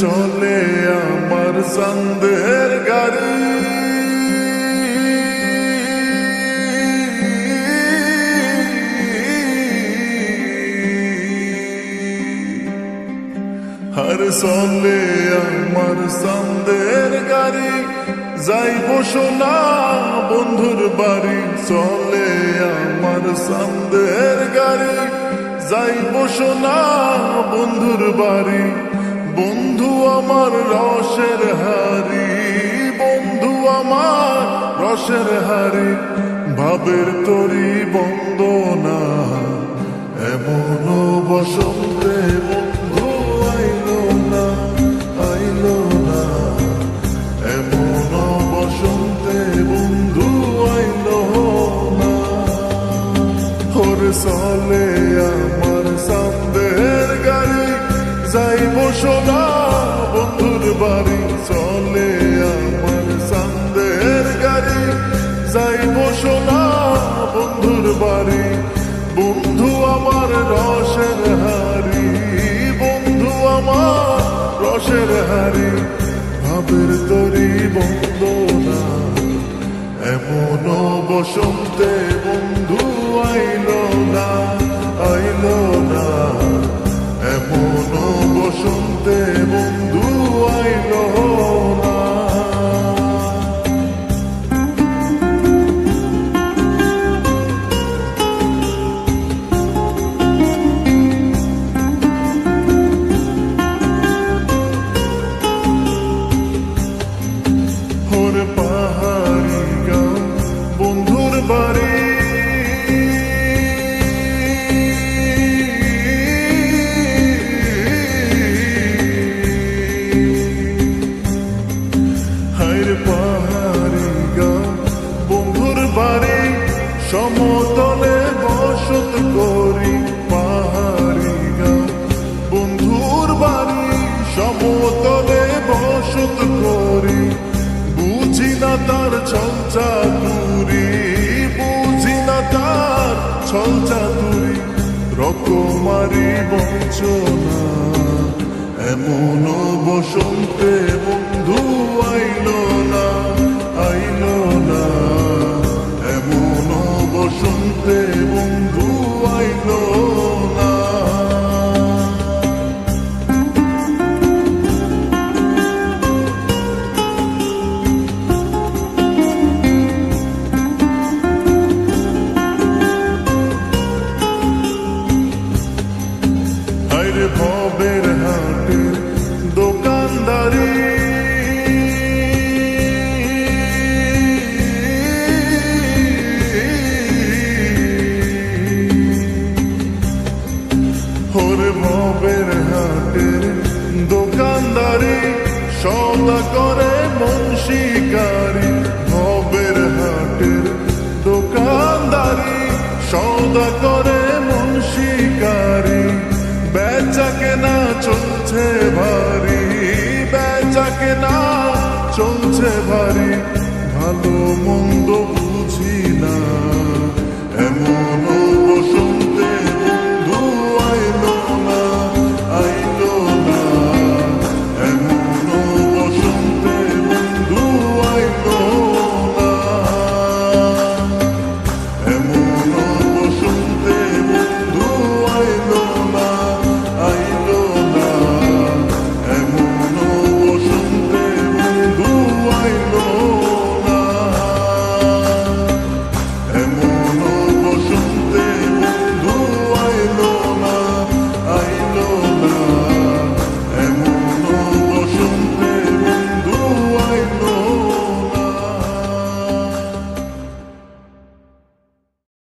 চলে আমার চাঁদের গাড়ি, আর চলে আমার চাঁদের গাড়ি, যাইব সোনা বন্ধুর বাড়ি। চলে আমার চাঁদের গাড়ি, যাইব সোনা বন্ধুর বাড়ি। বন্ধু আমার রসের হারি, বন্ধু আমার রসের হারি, ভাবের তরি বন্দনা এমন বসন্তে বন্ধু আইলো না, আইলো না, এমন বসন্তে বন্ধু আইলো না। ওরে চলে আমার চাঁদের গাড়ি, যাইব সোনা বন্ধুর বাড়ি। চলে আমার চাঁদের গাড়ি, যাইব সোনা বন্ধুর বাড়ি। বন্ধু আমার রসের হারি, বন্ধু আমার রসের হারি, ভাবের তরি বন্দনা এমন বসন্তে বন্ধু আইলো না, আইলো না, এমন বসন্তে বন্ধু আইলো না। ওরে পাহাড়ি গাঁও বন্ধুর বাড়ি, পাহাড়ি গাঁও বন্ধুর বাড়ি, সমতলে বসত করি। পাহাড়ি গাঁও বন্ধুর বাড়ি, সমতলে বসত করি। বুঝি না তার ছল চাতুরি, বুঝি না তার ছল চাতুরি, রকমারি বঞ্চনা এমন বসন্তে বন্ধু আইলো না, আইলো না, এমন বসন্তে বন্ধু আইলো না। আরে ভবের হাটে দোকানদারি, ওরে ভবের হাটের দোকানদারি, সদা করে মন শিকারি। ভবের হাটের দোকানদারি, সদা করে মন শিকারি। বেচা কেনা চলছে ভারী, বেচা কেনা চলছে ভারী, ভালো মন্দ বুঝি না এমন